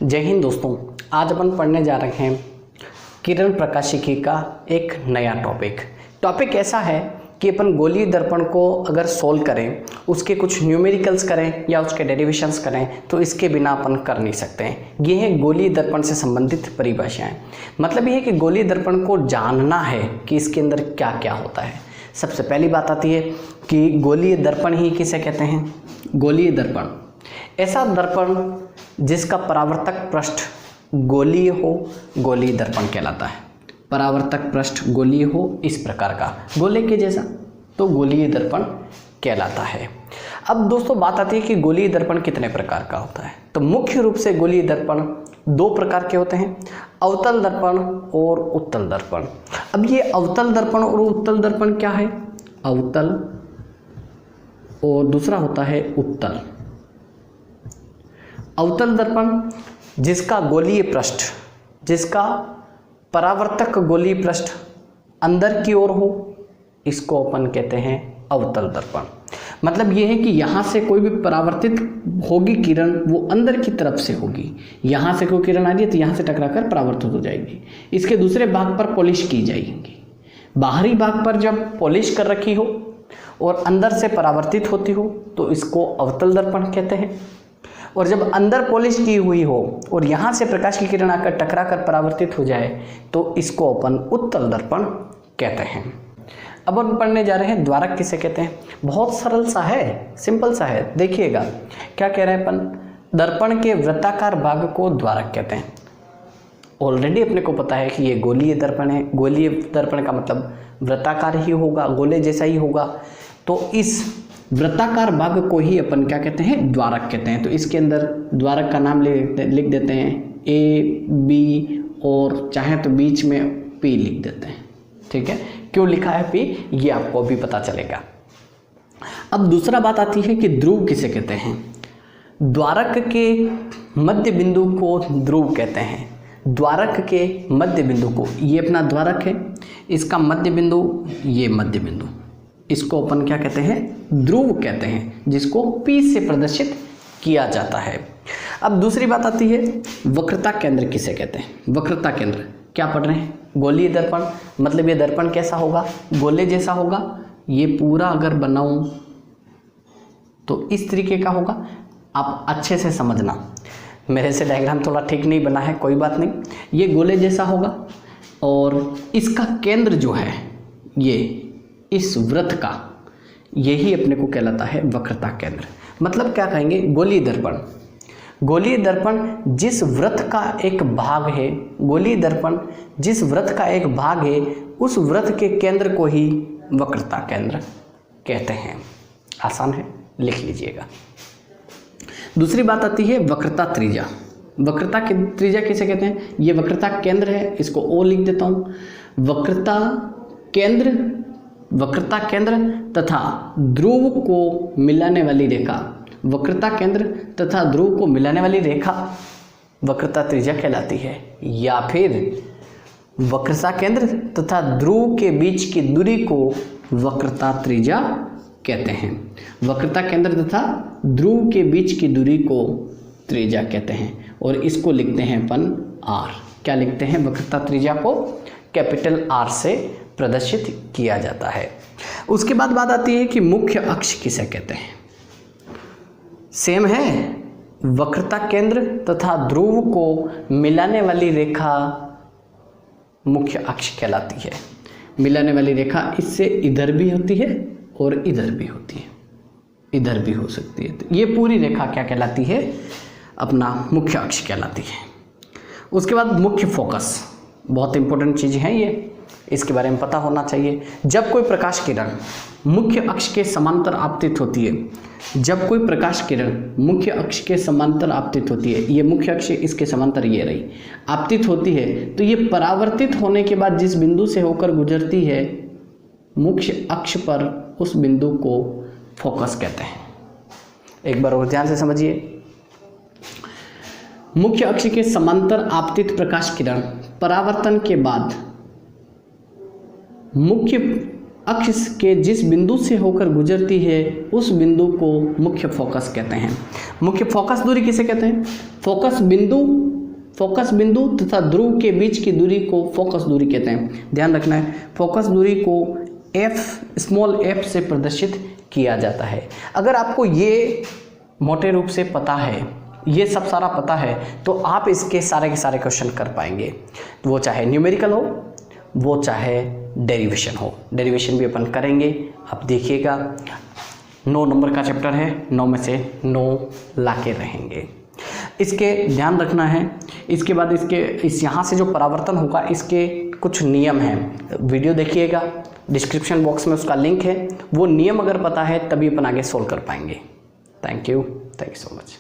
जय हिंद दोस्तों। आज अपन पढ़ने जा रहे हैं किरण प्रकाशिकी का एक नया टॉपिक ऐसा है कि अपन गोलीय दर्पण को अगर सोल्व करें, उसके कुछ न्यूमेरिकल्स करें या उसके डेरिवेशंस करें तो इसके बिना अपन कर नहीं सकते हैं। ये है गोलीय दर्पण से संबंधित परिभाषाएं। मतलब ये है कि गोलीय दर्पण को जानना है कि इसके अंदर क्या क्या होता है। सबसे पहली बात आती है कि गोलीय दर्पण ही किसे कहते हैं। गोलीय दर्पण ऐसा दर्पण जिसका परावर्तक पृष्ठ गोलीय हो, गोलीय दर्पण कहलाता है। परावर्तक पृष्ठ गोलीय हो, इस प्रकार का गोले के जैसा, तो गोलीय दर्पण कहलाता है। अब दोस्तों बात आती है कि गोलीय दर्पण कितने प्रकार का होता है। तो मुख्य रूप से गोलीय दर्पण दो प्रकार के होते हैं, अवतल दर्पण और उत्तल दर्पण। अब ये अवतल दर्पण और उत्तल दर्पण क्या है? अवतल और दूसरा होता है उत्तल। अवतल दर्पण जिसका गोलीय पृष्ठ, जिसका परावर्तक गोलीय पृष्ठ अंदर की ओर हो, इसको अपन कहते हैं अवतल दर्पण। मतलब ये है कि यहाँ से कोई भी परावर्तित होगी किरण, वो अंदर की तरफ से होगी। यहाँ से कोई किरण आ रही है तो यहाँ से टकराकर परावर्तित हो जाएगी, इसके दूसरे भाग पर पॉलिश की जाएगी। बाहरी भाग पर जब पॉलिश कर रखी हो और अंदर से परावर्तित होती हो तो इसको अवतल दर्पण कहते हैं। और जब अंदर पॉलिश की हुई हो और यहाँ से प्रकाश की किरण आकर टकरा कर परावर्तित हो जाए तो इसको अपन उत्तल दर्पण कहते हैं। अब हम पढ़ने जा रहे हैं द्वारक किसे कहते हैं। बहुत सरल सा है, सिंपल सा है। देखिएगा क्या कह रहे हैं अपन, दर्पण के वृत्ताकार भाग को द्वारक कहते हैं। ऑलरेडी अपने को पता है कि ये गोलीय दर्पण है। गोलीय दर्पण का मतलब वृत्ताकार ही होगा, गोले जैसा ही होगा। तो इस वृत्ताकार भाग को ही अपन क्या कहते हैं? द्वारक कहते हैं। तो इसके अंदर द्वारक का नाम लिख देते हैं ए बी, और चाहे तो बीच में पी लिख देते हैं। ठीक है, क्यों लिखा है पी ये आपको अभी पता चलेगा। अब दूसरा बात आती है कि ध्रुव किसे कहते हैं। द्वारक के मध्य बिंदु को ध्रुव कहते हैं। द्वारक के मध्य बिंदु को, ये अपना द्वारक है, इसका मध्य बिंदु ये मध्य बिंदु, इसको अपन क्या कहते हैं? ध्रुव कहते हैं, जिसको P से प्रदर्शित किया जाता है। अब दूसरी बात आती है वक्रता केंद्र किसे कहते हैं। वक्रता केंद्र क्या पढ़ रहे हैं? गोलीय दर्पण। मतलब ये दर्पण कैसा होगा? गोले जैसा होगा। ये पूरा अगर बनाऊं तो इस तरीके का होगा। आप अच्छे से समझना, मेरे से डायग्राम थोड़ा ठीक नहीं बना है, कोई बात नहीं। ये गोले जैसा होगा और इसका केंद्र जो है ये इस वृत्त का, यही अपने को कहलाता है वक्रता केंद्र। मतलब क्या कहेंगे? गोलीय दर्पण। गोलीय दर्पण जिस वृत्त का एक भाग है, गोलीय दर्पण जिस वृत्त का एक भाग है, उस वृत्त के केंद्र को ही वक्रता केंद्र कहते हैं। आसान है, लिख लीजिएगा। दूसरी बात आती है वक्रता त्रिज्या। वक्रता की त्रिज्या किसे कहते हैं? ये वक्रता केंद्र है, इसको ओ लिख देता हूँ। वक्रता केंद्र तथा ध्रुव को मिलाने वाली रेखा, वक्रता केंद्र तथा ध्रुव को मिलाने वाली रेखा वक्रता त्रिज्या कहलाती है। या फिर वक्रता केंद्र तथा ध्रुव के बीच की दूरी को वक्रता त्रिज्या कहते हैं। वक्रता केंद्र तथा ध्रुव के बीच की दूरी को त्रिज्या कहते हैं और इसको लिखते हैं अपन आर। क्या लिखते हैं? वक्रता त्रिज्या को कैपिटल आर से प्रदर्शित किया जाता है। उसके बाद बात आती है कि मुख्य अक्ष किसे कहते हैं। सेम है, वक्रता केंद्र तथा ध्रुव को मिलाने वाली रेखा मुख्य अक्ष कहलाती है। मिलाने वाली रेखा इससे इधर भी होती है और इधर भी होती है, इधर भी हो सकती है। तो ये पूरी रेखा क्या कहलाती है? अपना मुख्य अक्ष कहलाती है। उसके बाद मुख्य फोकस, बहुत इंपॉर्टेंट चीज़ है ये, इसके बारे में पता होना चाहिए। जब कोई प्रकाश किरण मुख्य अक्ष के समांतर आपतित होती है, जब कोई प्रकाश किरण मुख्य अक्ष के समांतर आपतित होती है, ये मुख्य अक्ष इसके समांतर ये रही, आपतित होती है, तो ये परावर्तित होने के बाद जिस बिंदु से होकर गुजरती है मुख्य अक्ष पर, उस बिंदु को फोकस कहते हैं। एक बार और ध्यान से समझिए। मुख्य अक्ष के समांतर आपतित प्रकाश किरण परावर्तन के बाद मुख्य अक्ष के जिस बिंदु से होकर गुजरती है उस बिंदु को मुख्य फोकस कहते हैं। मुख्य फोकस दूरी किसे कहते हैं? फोकस बिंदु फोकस बिंदु तथा ध्रुव के बीच की दूरी को फोकस दूरी कहते हैं। ध्यान रखना है, फोकस दूरी को स्मॉल f से प्रदर्शित किया जाता है। अगर आपको ये मोटे रूप से पता है, ये सब सारा पता है, तो आप इसके सारे के सारे क्वेश्चन कर पाएंगे, वो चाहे न्यूमेरिकल हो, वो चाहे डेरिवेशन हो। डेरिवेशन भी अपन करेंगे, आप देखिएगा। 9 नंबर का चैप्टर है, 9 में से 9 लाके रहेंगे। इसके ध्यान रखना है। इसके बाद इस यहाँ से जो परावर्तन होगा, इसके कुछ नियम हैं, वीडियो देखिएगा, डिस्क्रिप्शन बॉक्स में उसका लिंक है। वो नियम अगर पता है तभी अपन आगे सोल्व कर पाएंगे। Thank you so much.